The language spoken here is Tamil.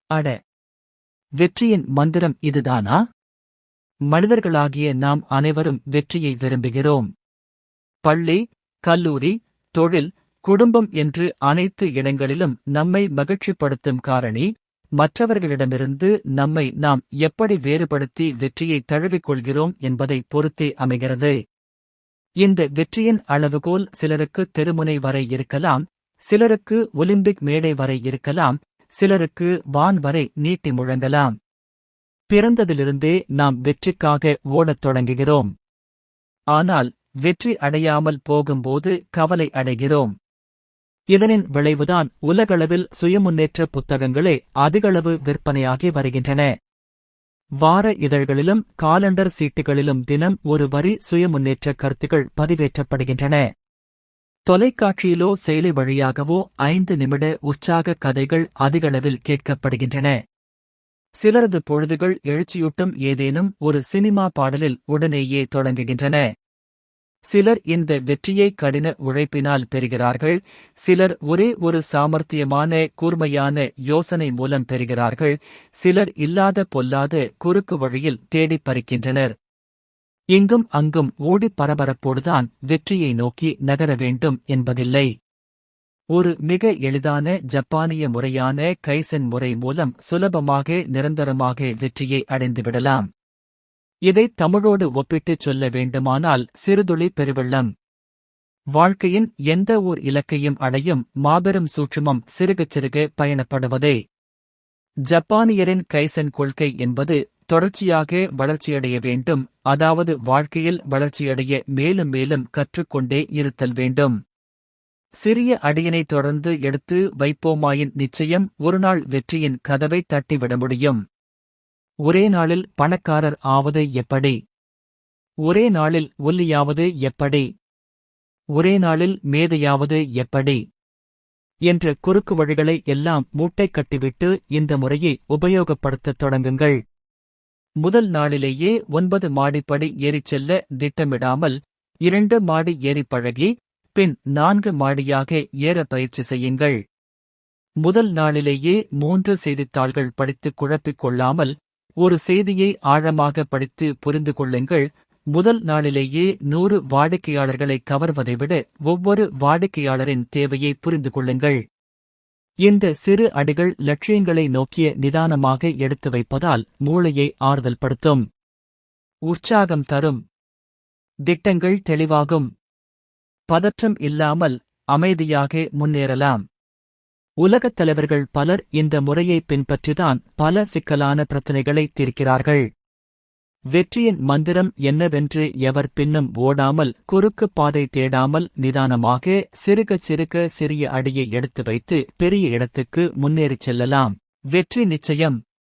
அட, வெற்றியின் மந்திரம் இதுதானா? மனிதர்களாகிய நாம் அனைவரும் வெற்றியை விரும்புகிறோம். பள்ளி, கல்லூரி, தொழில், குடும்பம் என்று அனைத்து இடங்களிலும் நம்மை மகிழ்ச்சிப்படுத்தும் காரணி, மற்றவர்களிடமிருந்து நம்மை நாம் எப்படி வேறுபடுத்தி வெற்றியை தழுவிக்கொள்கிறோம் என்பதை பொறுத்தே அமைகிறது. இந்த வெற்றியின் அளவுகோல் சிலருக்கு தெருமுனை வரை இருக்கலாம், சிலருக்கு ஒலிம்பிக் மேடை வரை இருக்கலாம், சிலருக்கு வான் வரை நீட்டி முழங்கலாம். பிறந்ததிலிருந்தே நாம் வெற்றிக்காக ஓடத் தொடங்குகிறோம். ஆனால் வெற்றி அடையாமல் போகும்போது கவலை அடைகிறோம். இதனின் விளைவுதான் உலகளவில் சுயமுன்னேற்ற புத்தகங்களே அதிகளவு விற்பனையாகி வருகின்றன. வார இதழ்களிலும் காலண்டர் சீட்டுகளிலும் தினம் ஒரு வரி சுயமுன்னேற்ற கருத்துக்கள் பதிவேற்றப்படுகின்றன. தொலைக்காட்சியிலோ செயலி வழியாகவோ 5 நிமிட உற்சாக கதைகள் அதிகளவில் கேட்கப்படுகின்றன. சிலரது பொழுதுகள் எழுச்சியூட்டும் ஏதேனும் ஒரு சினிமா பாடலில் உடனேயே தொடங்குகின்றன. சிலர் இந்த வெற்றியை கடின உழைப்பினால் பெறுகிறார்கள், சிலர் ஒரே ஒரு சாமர்த்தியமான கூர்மையான யோசனை மூலம் பெறுகிறார்கள், சிலர் இல்லாத பொல்லாத குறுக்கு வழியில் தேடிப் பறிக்கின்றனர். இங்கும் அங்கும் ஓடிப் பரபரப்போடுதான் வெற்றியை நோக்கி நகர வேண்டும் என்பதில்லை. ஒரு மிக எளிதான ஜப்பானிய முறையான கைசென் முறை மூலம் சுலபமாக நிரந்தரமாக வெற்றியை அடைந்துவிடலாம். இதை தமிழோடு ஒப்பிட்டுச் சொல்ல வேண்டுமானால் சிறுதுளி பெருவெள்ளம். வாழ்க்கையின் எந்த ஓர் இலக்கையும் அடையும் மாபெரும் சூட்சுமம் சிறுகச் சிறுக பயணப்படுவதே. ஜப்பானியரின் கைசென் கொள்கை என்பது தொடர்ச்சியாக வளர்ச்சியடைய வேண்டும், அதாவது வாழ்க்கையில் வளர்ச்சியடைய மேலும் மேலும் கற்றுக்கொண்டே இருத்தல் வேண்டும். சிறிய அடியினை தொடர்ந்து எடுத்து வைப்போமாயின் நிச்சயம் ஒருநாள் வெற்றியின் கதவை தட்டிவிட முடியும். ஒரே நாளில் பணக்காரர் ஆவது எப்படி? ஒரே நாளில் ஒல்லியாவது எப்படி? ஒரே நாளில் மேதையாவது எப்படி? என்ற குறுக்கு வழிகளை எல்லாம் மூட்டை கட்டிவிட்டு இந்த முறையை உபயோகப்படுத்தத் தொடங்குங்கள். முதல் நாளிலேயே 9 மாடிப்படி ஏறிச் செல்ல திட்டமிடாமல் 2 மாடி ஏறிப் பழகி பின் 4 மாடியாக ஏற பயிற்சி செய்யுங்கள். முதல் நாளிலேயே 3 செய்தித்தாள்கள் படித்து குழப்பிக் கொள்ளாமல் ஒரு செய்தியை ஆழமாக படித்து புரிந்து கொள்ளுங்கள். முதல் நாளிலேயே 100 வாடிக்கையாளர்களை கவர்வதை விட ஒவ்வொரு வாடிக்கையாளரின் தேவையை புரிந்து கொள்ளுங்கள். இந்த சிறு அடிகள் லட்சியங்களை நோக்கிய நிதானமாக எடுத்து வைப்பதால் மூளையை ஆறுதல் படுத்தும், உற்சாகம் தரும், திட்டங்கள் தெளிவாகும், பதற்றம் இல்லாமல் அமைதியாக முன்னேறலாம். உலகத் தலைவர்கள் பலர் இந்த முறையை பின்பற்றிதான் பல சிக்கலான பிரச்சினைகளை தீர்க்கிறார்கள். வெற்றியின் மந்திரம் என்னவென்று எவர் பின்னும் ஓடாமல், குறுக்கு பாதை தேடாமல், நிதானமாக சிறுக சிறுக சிறிய அடியை எடுத்து வைத்து பெரிய இடத்துக்கு முன்னேறிச் செல்லலாம். வெற்றி நிச்சயம்.